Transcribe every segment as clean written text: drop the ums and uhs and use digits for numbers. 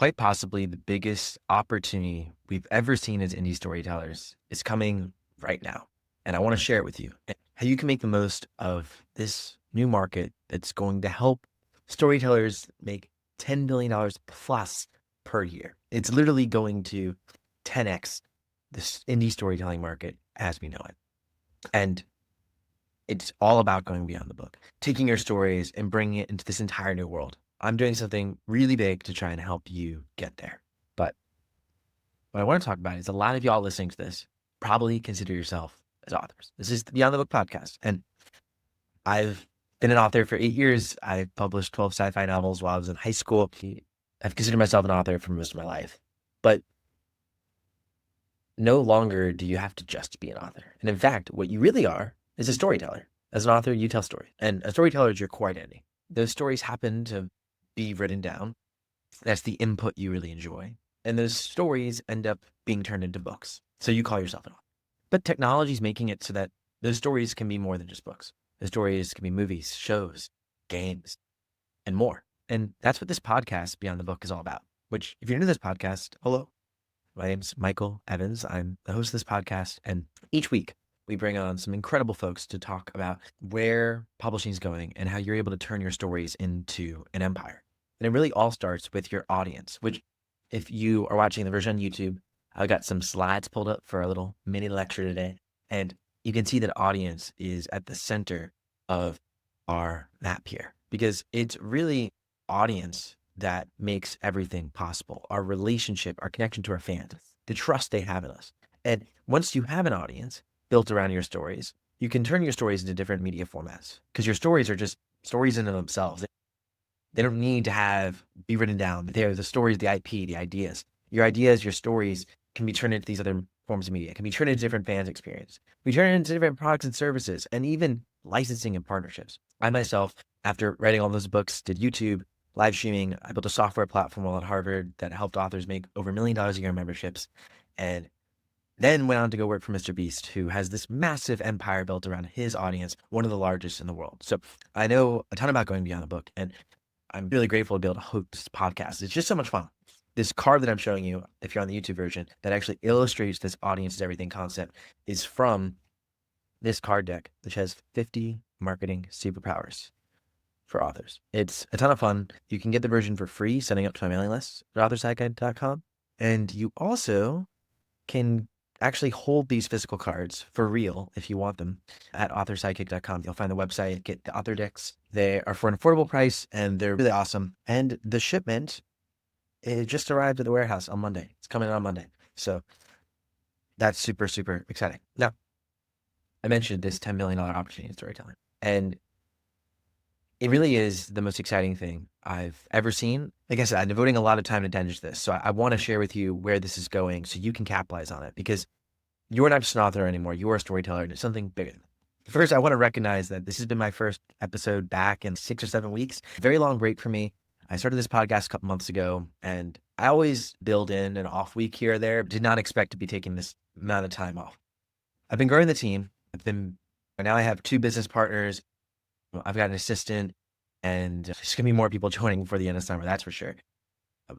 Quite possibly the biggest opportunity we've ever seen as indie storytellers is coming right now. And I want to share it with you and how you can make the most of this new market that's going to help storytellers make $10 billion plus per year. It's literally going to 10x this indie storytelling market as we know it. And it's all about going beyond the book, taking your stories and bringing it into this entire new world. I'm doing something really big to try and help you get there. But what I want to talk about is a lot of y'all listening to this probably consider yourself as authors. This is the Beyond the Book podcast. And I've been an author for 8 years. I published 12 sci-fi novels while I was in high school. I've considered myself an author for most of my life. But no longer do you have to just be an author. And in fact, what you really are is a storyteller. As an author, you tell stories. And a storyteller is your core identity. Those stories happen to be written down. That's the input you really enjoy. And those stories end up being turned into books. So you call yourself an author. But technology is making it so that those stories can be more than just books. The stories can be movies, shows, games, and more. And that's what this podcast, Beyond the Book, is all about. Which, if you're new to this podcast, hello. My name's Michael Evans. I'm the host of this podcast. And each week, we bring on some incredible folks to talk about where publishing is going and how you're able to turn your stories into an empire. And it really all starts with your audience, which if you are watching the version on YouTube, I've got some slides pulled up for a little mini lecture today. And you can see that audience is at the center of our map here because it's really audience that makes everything possible. Our relationship, our connection to our fans, the trust they have in us. And once you have an audience built around your stories, you can turn your stories into different media formats because your stories are just stories in themselves. They don't need to be written down. They're the stories, the IP, the ideas. Your ideas, your stories can be turned into these other forms of media, can be turned into different fans' experience. We turn it into different products and services and even licensing and partnerships. I myself, after writing all those books, did YouTube, live streaming. I built a software platform while at Harvard that helped authors make over $1 million a year in memberships. And then went on to go work for Mr. Beast, who has this massive empire built around his audience, one of the largest in the world. So I know a ton about going beyond the book, and I'm really grateful to be able to host this podcast. It's just so much fun. This card that I'm showing you, if you're on the YouTube version, that actually illustrates this audience is everything concept is from this card deck, which has 50 marketing superpowers for authors. It's a ton of fun. You can get the version for free, signing up to my mailing list at authorsideguide.com. And you also can actually hold these physical cards for real if you want them at authorsidekick.com. You'll find the website, get the author decks. They are for an affordable price and they're really awesome. And the shipment, it just arrived at the warehouse on Monday. It's coming on Monday. So that's super, super exciting. Now, I mentioned this $10 million opportunity in storytelling. And it really is the most exciting thing I've ever seen. Like I said, I'm devoting a lot of time and attention to this. So I want to share with you where this is going so you can capitalize on it because you're not just an author anymore. You're a storyteller and it's something bigger. First, I want to recognize that this has been my first episode back in 6 or 7 weeks. Very long break for me. I started this podcast a couple months ago and I always build in an off week here or there. Did not expect to be taking this amount of time off. I've been growing the team. Now I have 2 business partners. I've got an assistant and there's going to be more people joining before the end of summer. That's for sure.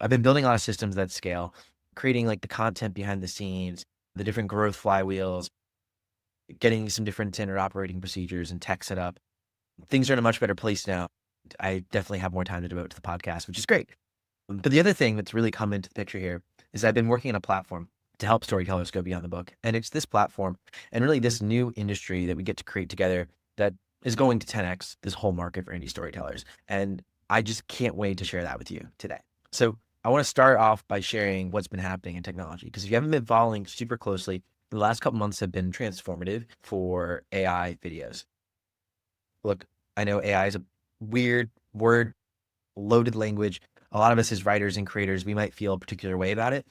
I've been building a lot of systems that scale, creating like the content behind the scenes, the different growth flywheels, getting some different standard operating procedures and tech set up. Things are in a much better place now. I definitely have more time to devote to the podcast, which is great. But the other thing that's really come into the picture here is I've been working on a platform to help storytellers go beyond the book. And it's this platform and really this new industry that we get to create together that is going to 10x this whole market for indie storytellers. And I just can't wait to share that with you today. So I want to start off by sharing what's been happening in technology, because if you haven't been following super closely, the last couple months have been transformative for AI videos. Look, I know AI is a weird word, loaded language. A lot of us as writers and creators, we might feel a particular way about it.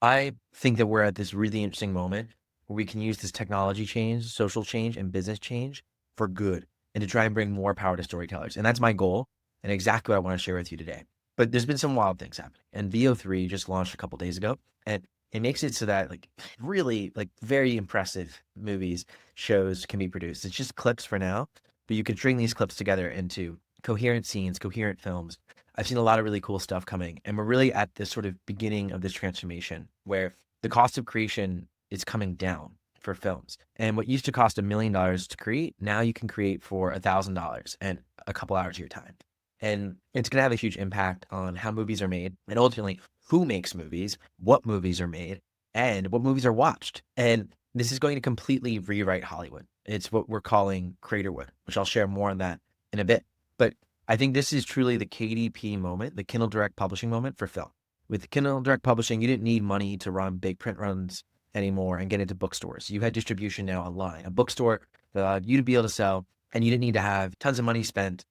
I think that we're at this really interesting moment where we can use this technology change, social change, and business change for good and to try and bring more power to storytellers. And that's my goal and exactly what I want to share with you today. But there's been some wild things happening. And VO3 just launched a couple days ago. And it makes it so that like really like very impressive movies, shows can be produced. It's just clips for now, but you can string these clips together into coherent scenes, coherent films, I've seen a lot of really cool stuff coming, and we're really at this sort of beginning of this transformation where the cost of creation is coming down for films. And what used to cost $1 million to create, now you can create for $1,000 and a couple hours of your time. And it's going to have a huge impact on how movies are made and ultimately who makes movies, what movies are made, and what movies are watched. And this is going to completely rewrite Hollywood. It's what we're calling Creatorwood, which I'll share more on that in a bit. But I think this is truly the KDP moment, the Kindle Direct Publishing moment for film. With Kindle Direct Publishing, you didn't need money to run big print runs anymore and get into bookstores. You had distribution now online. A bookstore allowed you to be able to sell, and you didn't need to have tons of money spent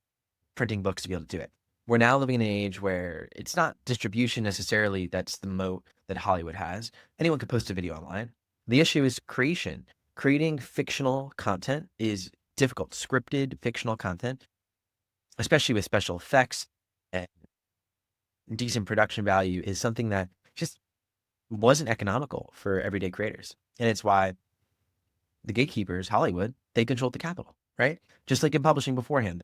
printing books to be able to do it. We're now living in an age where it's not distribution necessarily that's the moat that Hollywood has. Anyone could post a video online. The issue is creation. Creating fictional content is difficult. Scripted fictional content, especially with special effects and decent production value, is something that just wasn't economical for everyday creators. And it's why the gatekeepers, Hollywood, they controlled the capital, right? Just like in publishing beforehand.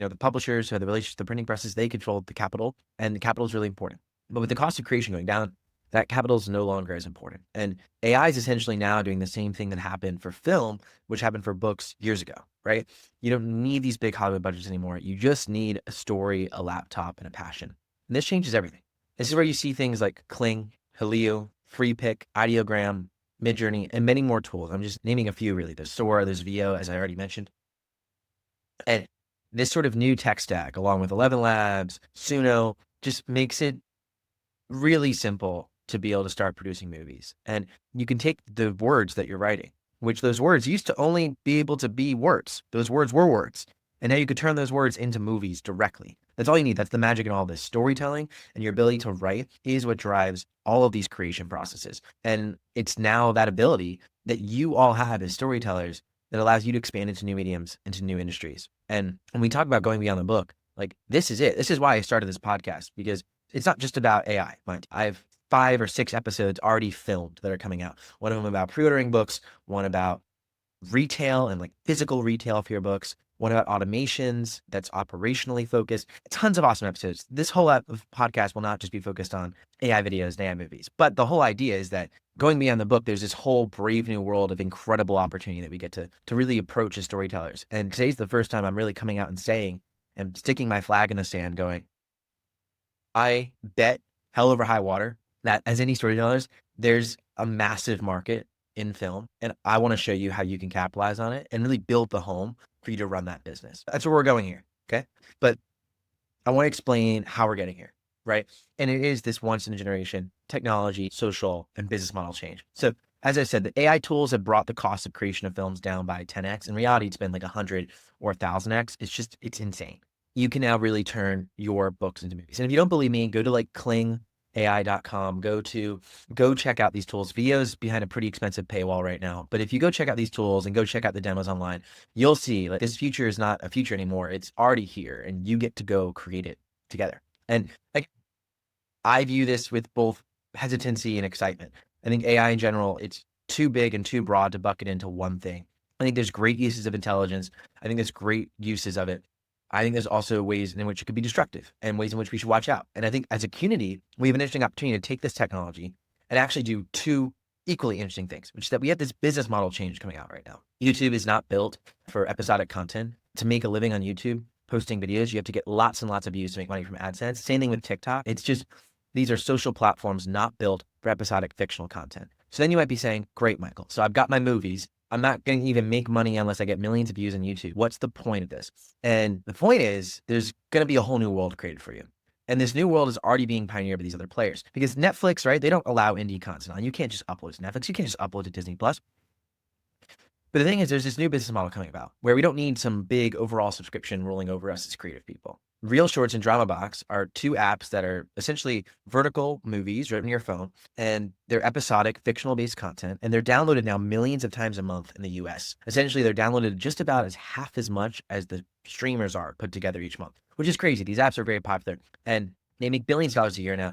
The publishers who had the relationships, the printing presses, they controlled the capital, and the capital is really important. But with the cost of creation going down, that capital is no longer as important. And AI is essentially now doing the same thing that happened for film, which happened for books years ago, right? You don't need these big Hollywood budgets anymore. You just need a story, a laptop, and a passion. And this changes everything. This is where you see things like Kling, Helio, FreePick, Ideogram, Midjourney, and many more tools. I'm just naming a few, really. There's Sora, there's Veo, as I already mentioned. And this sort of new tech stack, along with 11 Labs, Suno, just makes it really simple to be able to start producing movies. And you can take the words that you're writing, which those words used to only be able to be words. Those words were words. And now you could turn those words into movies directly. That's all you need. That's the magic in all this. Storytelling and your ability to write is what drives all of these creation processes. And it's now that ability that you all have as storytellers that allows you to expand into new mediums, into new industries. And when we talk about going beyond the book, like this is it. This is why I started this podcast, because it's not just about AI. Mind, I have 5 or 6 episodes already filmed that are coming out. One of them about pre-ordering books, one about retail and like physical retail for your books, one about automations that's operationally focused. Tons of awesome episodes. This whole podcast will not just be focused on AI videos and AI movies, but the whole idea is that going beyond the book, there's this whole brave new world of incredible opportunity that we get to really approach as storytellers. And today's the first time I'm really coming out and saying and sticking my flag in the sand going, I bet hell over high water that as any storytellers, there's a massive market in film, and I want to show you how you can capitalize on it and really build the home for you to run that business. That's where we're going here, okay? But I want to explain how we're getting here, right? And it is this once in a generation technology, social, and business model change. So as I said, the AI tools have brought the cost of creation of films down by 10x. In reality, it's been like 100 or 1,000x. It's insane. You can now really turn your books into movies. And if you don't believe me, go to like klingai.com, go check out these tools. Veo's behind a pretty expensive paywall right now. But if you go check out these tools and go check out the demos online, you'll see like this future is not a future anymore. It's already here, and you get to go create it together. And like, I view this with both hesitancy and excitement. I think AI in general, it's too big and too broad to bucket into one thing. I think there's great uses of intelligence. I think there's great uses of it. I think there's also ways in which it could be destructive and ways in which we should watch out. And I think as a community, we have an interesting opportunity to take this technology and actually do 2 equally interesting things, which is that we have this business model change coming out right now. YouTube is not built for episodic content. To make a living on YouTube, posting videos, you have to get lots and lots of views to make money from AdSense. Same thing with TikTok. It's just, these are social platforms not built for episodic fictional content. So then you might be saying, great, Michael. So I've got my movies. I'm not going to even make money unless I get millions of views on YouTube. What's the point of this? And the point is, there's going to be a whole new world created for you. And this new world is already being pioneered by these other players. Because Netflix, right, they don't allow indie content on. You can't just upload to Netflix. You can't just upload to Disney Plus. But the thing is, there's this new business model coming about where we don't need some big overall subscription rolling over us as creative people. Reel Shorts and Drama Box are 2 apps that are essentially vertical movies right on your phone, and they're episodic, fictional-based content, and they're downloaded now millions of times a month in the US. Essentially, they're downloaded just about as half as much as the streamers are put together each month, which is crazy. These apps are very popular, and they make billions of dollars a year now.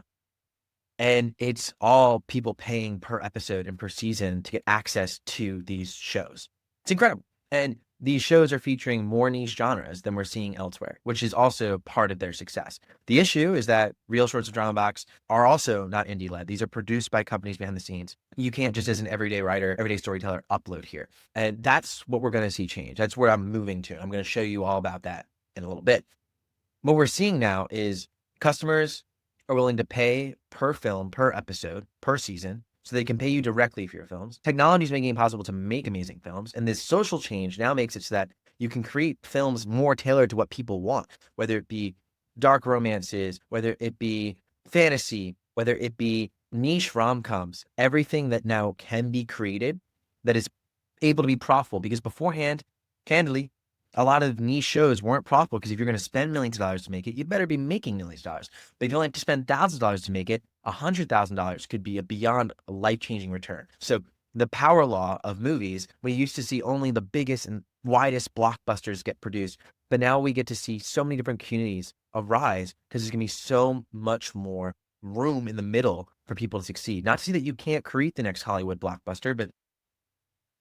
And it's all people paying per episode and per season to get access to these shows. It's incredible. And these shows are featuring more niche genres than we're seeing elsewhere, which is also part of their success. The issue is that real shorts of drama box are also not indie led. These are produced by companies behind the scenes. You can't just as an everyday writer, everyday storyteller upload here. And that's what we're going to see change. That's where I'm moving to. I'm going to show you all about that in a little bit. What we're seeing now is customers are willing to pay per film, per episode, per season, so they can pay you directly for your films. Technology is making it possible to make amazing films, and this social change now makes it so that you can create films more tailored to what people want, whether it be dark romances, whether it be fantasy, whether it be niche rom-coms, everything that now can be created that is able to be profitable, because beforehand, candidly, a lot of niche shows weren't profitable, because if you're going to spend millions of dollars to make it, you better be making millions of dollars. But if you only have to spend thousands of dollars to make it, $100,000 could be a beyond life-changing return. So the power law of movies, we used to see only the biggest and widest blockbusters get produced, but now we get to see so many different communities arise, because there's going to be so much more room in the middle for people to succeed. Not to say that you can't create the next Hollywood blockbuster, but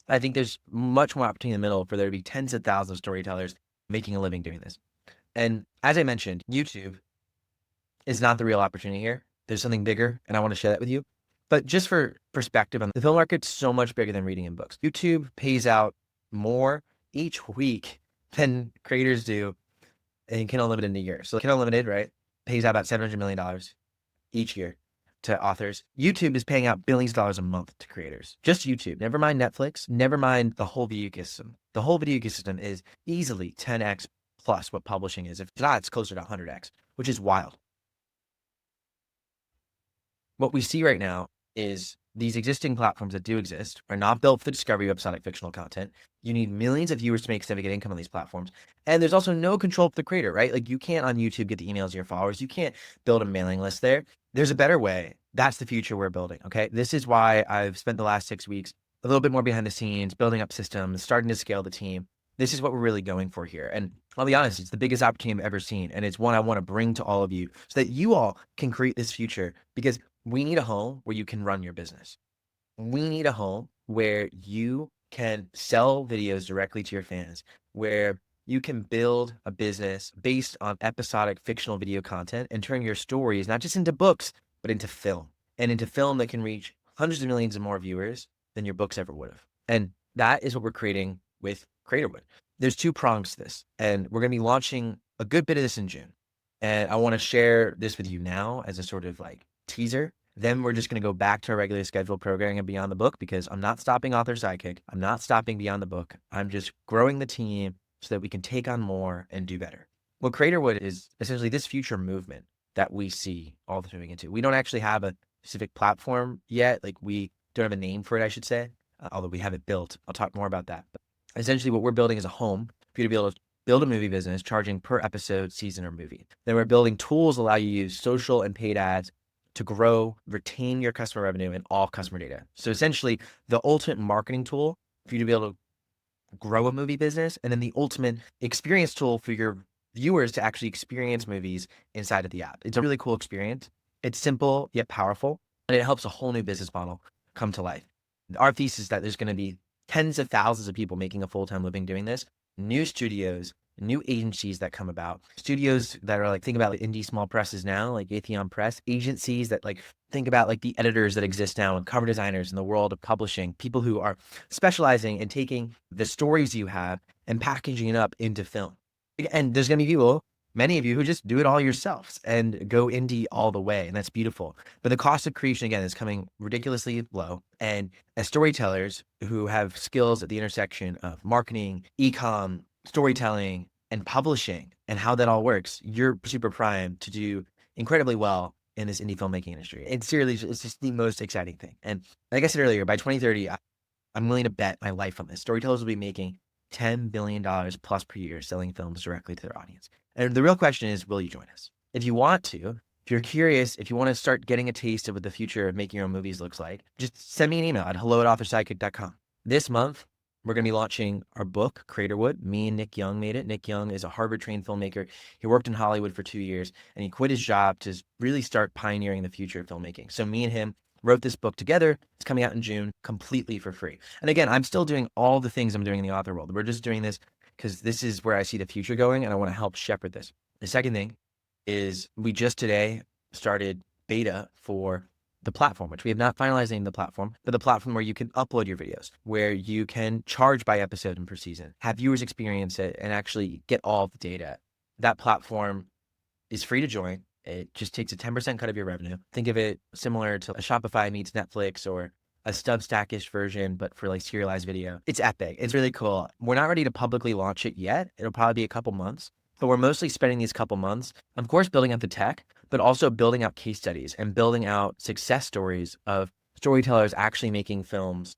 I think there's much more opportunity in the middle for there to be tens of thousands of storytellers making a living doing this. And as I mentioned, YouTube is not the real opportunity here. There's something bigger, and I want to share that with you. But just for perspective, the film market's so much bigger than reading in books. YouTube pays out more each week than creators do in Kindle Unlimited in a year. So Kindle Unlimited, right, pays out about $700 million each year to authors. YouTube is paying out billions of dollars a month to creators. Just YouTube. Never mind Netflix. Never mind the whole video ecosystem. The whole video ecosystem is easily 10x plus what publishing is. If not, it's closer to 100x, which is wild. What we see right now is these existing platforms that do exist are not built for the discovery of episodic fictional content. You need millions of viewers to make significant income on these platforms. And there's also no control for the creator, right? Like, you can't on YouTube get the emails of your followers. You can't build a mailing list there. There's a better way. That's the future we're building, okay? This is why I've spent the last 6 weeks a little bit more behind the scenes, building up systems, starting to scale the team. This is what we're really going for here. And I'll be honest, it's the biggest opportunity I've ever seen. And it's one I want to bring to all of you so that you all can create this future, because we need a home where you can run your business. We need a home where you can sell videos directly to your fans, where you can build a business based on episodic fictional video content and turn your stories not just into books, but into film, and into film that can reach hundreds of millions of more viewers than your books ever would have. And that is what we're creating with Creatorwood. There's 2 prongs to this, and we're going to be launching a good bit of this in June. And I want to share this with you now as a sort of like teaser. Then we're just going to go back to our regularly scheduled programming and Beyond the Book, because I'm not stopping Author Sidekick. I'm not stopping Beyond the Book. I'm just growing the team so that we can take on more and do better. Well, Creatorwood is essentially this future movement that we see all this moving into. We don't actually have a specific platform yet. Like, we don't have a name for it, I should say, although we have it built. I'll talk more about that. But essentially what we're building is a home for you to be able to build a movie business, charging per episode, season, or movie. Then we're building tools that allow you to use social and paid ads to grow, retain your customer revenue and all customer data. So essentially the ultimate marketing tool for you to be able to grow a movie business, and then the ultimate experience tool for your viewers to actually experience movies inside of the app. It's a really cool experience. It's simple yet powerful, and it helps a whole new business model come to life. Our thesis is that there's going to be tens of thousands of people making a full-time living doing this, new studios, new agencies that come about, studios that are like, think about like indie small presses now, like Atheon Press, agencies that like, think about like the editors that exist now and cover designers in the world of publishing, people who are specializing in taking the stories you have and packaging it up into film. And there's going to be people, many of you, who just do it all yourselves and go indie all the way. And that's beautiful. But the cost of creation, again, is coming ridiculously low. And as storytellers who have skills at the intersection of marketing, e-com, storytelling, and publishing, and how that all works, you're super primed to do incredibly well in this indie filmmaking industry. And seriously, it's just the most exciting thing. And like I said earlier, by 2030, I'm willing to bet my life on this. Storytellers will be making $10 billion plus per year selling films directly to their audience. And the real question is, will you join us? If you want to, if you're curious, if you want to start getting a taste of what the future of making your own movies looks like, just send me an email at hello@authorsidekick.com. This month, we're going to be launching our book, Creatorwood. Me and Nick Young made it. Nick Young is a Harvard-trained filmmaker. He worked in Hollywood for 2 years, and he quit his job to really start pioneering the future of filmmaking. So me and him wrote this book together. It's coming out in June completely for free. And again, I'm still doing all the things I'm doing in the author world. We're just doing this because this is where I see the future going, and I want to help shepherd this. The second thing is we just today started beta for the platform, which we have not finalized the platform, but the platform where you can upload your videos, where you can charge by episode and per season, have viewers experience it, and actually get all the data. That platform is free to join. It just takes a 10% cut of your revenue. Think of it similar to a Shopify meets Netflix or a Substack-ish version, but for like serialized video. It's epic. It's really cool. We're not ready to publicly launch it yet. It'll probably be a couple months, but we're mostly spending these couple months, of course, building out the tech, but also building out case studies and building out success stories of storytellers actually making films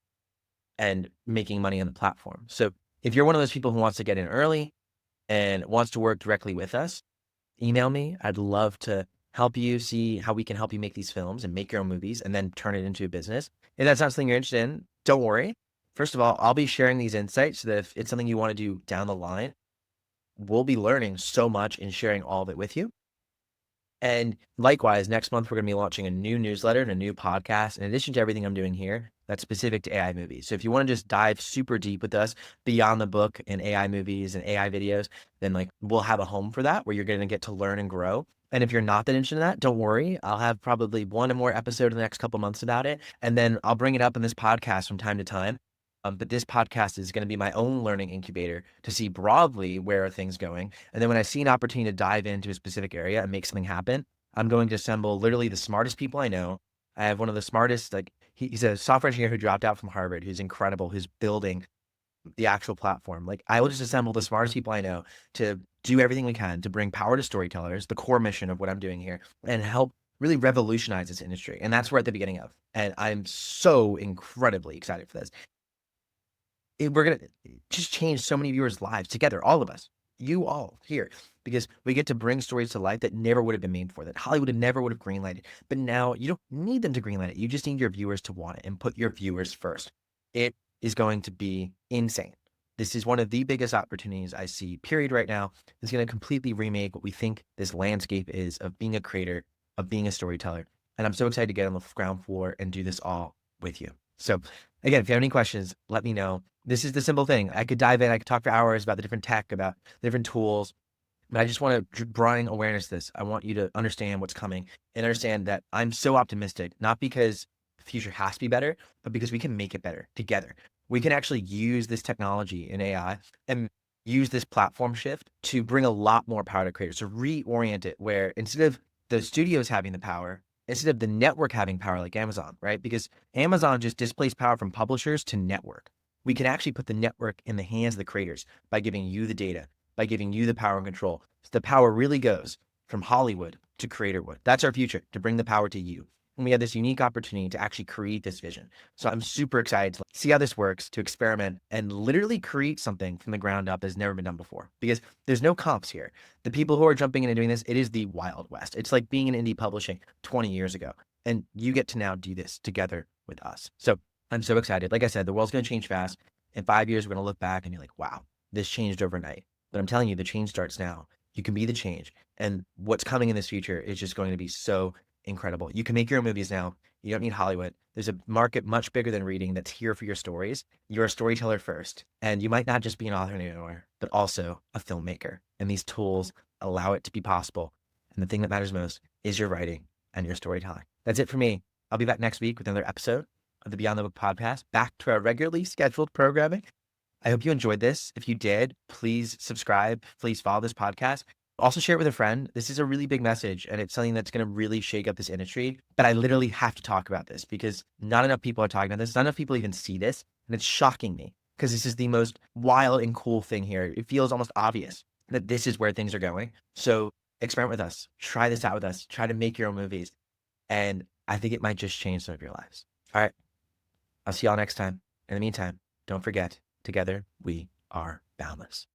and making money on the platform. So if you're one of those people who wants to get in early and wants to work directly with us, email me. I'd love to help you see how we can help you make these films and make your own movies and then turn it into a business. If that's not something you're interested in, don't worry. First of all, I'll be sharing these insights so that if it's something you want to do down the line, we'll be learning so much and sharing all of it with you. And likewise, next month, we're going to be launching a new newsletter and a new podcast, in addition to everything I'm doing here, that's specific to AI movies. So if you want to just dive super deep with us beyond the book and AI movies and AI videos, then like we'll have a home for that where you're going to get to learn and grow. And if you're not that interested in that, don't worry. I'll have probably one or more episode in the next couple months about it. And then I'll bring it up in this podcast from time to time. But this podcast is going to be my own learning incubator to see broadly where are things going. And then when I see an opportunity to dive into a specific area and make something happen, I'm going to assemble literally the smartest people I know. I have one of the smartest, like he's a software engineer who dropped out from Harvard, who's incredible, who's building the actual platform. Like I will just assemble the smartest people I know to do everything we can to bring power to storytellers, the core mission of what I'm doing here, and help really revolutionize this industry. And that's where at the beginning of. And I'm so incredibly excited for this. We're going to just change so many viewers' lives together, all of us, you all here, because we get to bring stories to life that never would have been made before, that Hollywood never would have greenlighted. But now you don't need them to greenlight it. You just need your viewers to want it and put your viewers first. It is going to be insane. This is one of the biggest opportunities I see, period, right now. It's going to completely remake what we think this landscape is of being a creator, of being a storyteller. And I'm so excited to get on the ground floor and do this all with you. So again, if you have any questions, let me know. This is the simple thing. I could dive in. I could talk for hours about the different tech, about the different tools, but I just want to bring awareness to this. I want you to understand what's coming and understand that I'm so optimistic, not because the future has to be better, but because we can make it better together. We can actually use this technology in AI and use this platform shift to bring a lot more power to creators, to reorient it where instead of the studios having the power, instead of the network having power like Amazon, right? Because Amazon just displaced power from publishers to network. We can actually put the network in the hands of the creators by giving you the data, by giving you the power and control. So the power really goes from Hollywood to Creatorwood. That's our future, to bring the power to you. And we have this unique opportunity to actually create this vision. So I'm super excited to see how this works, to experiment and literally create something from the ground up that's never been done before, because there's no comps here. The people who are jumping in and doing this, it is the Wild West. It's like being in indie publishing 20 years ago. And you get to now do this together with us. So I'm so excited. Like I said, the world's going to change fast. In 5 years, we're going to look back and be like, wow, this changed overnight. But I'm telling you, the change starts now. You can be the change. And what's coming in this future is just going to be so incredible. You can make your own movies now. You don't need Hollywood. There's a market much bigger than reading that's here for your stories. You're a storyteller first. And you might not just be an author anymore, but also a filmmaker. And these tools allow it to be possible. And the thing that matters most is your writing and your storytelling. That's it for me. I'll be back next week with another episode of the Beyond the Book podcast, back to our regularly scheduled programming. I hope you enjoyed this. If you did, please subscribe. Please follow this podcast. Also share it with a friend. This is a really big message, and it's something that's going to really shake up this industry. But I literally have to talk about this because not enough people are talking about this. Not enough people even see this. And it's shocking me because this is the most wild and cool thing here. It feels almost obvious that this is where things are going. So experiment with us. Try this out with us. Try to make your own movies. And I think it might just change some of your lives. All right. I'll see y'all next time. In the meantime, don't forget, together we are boundless.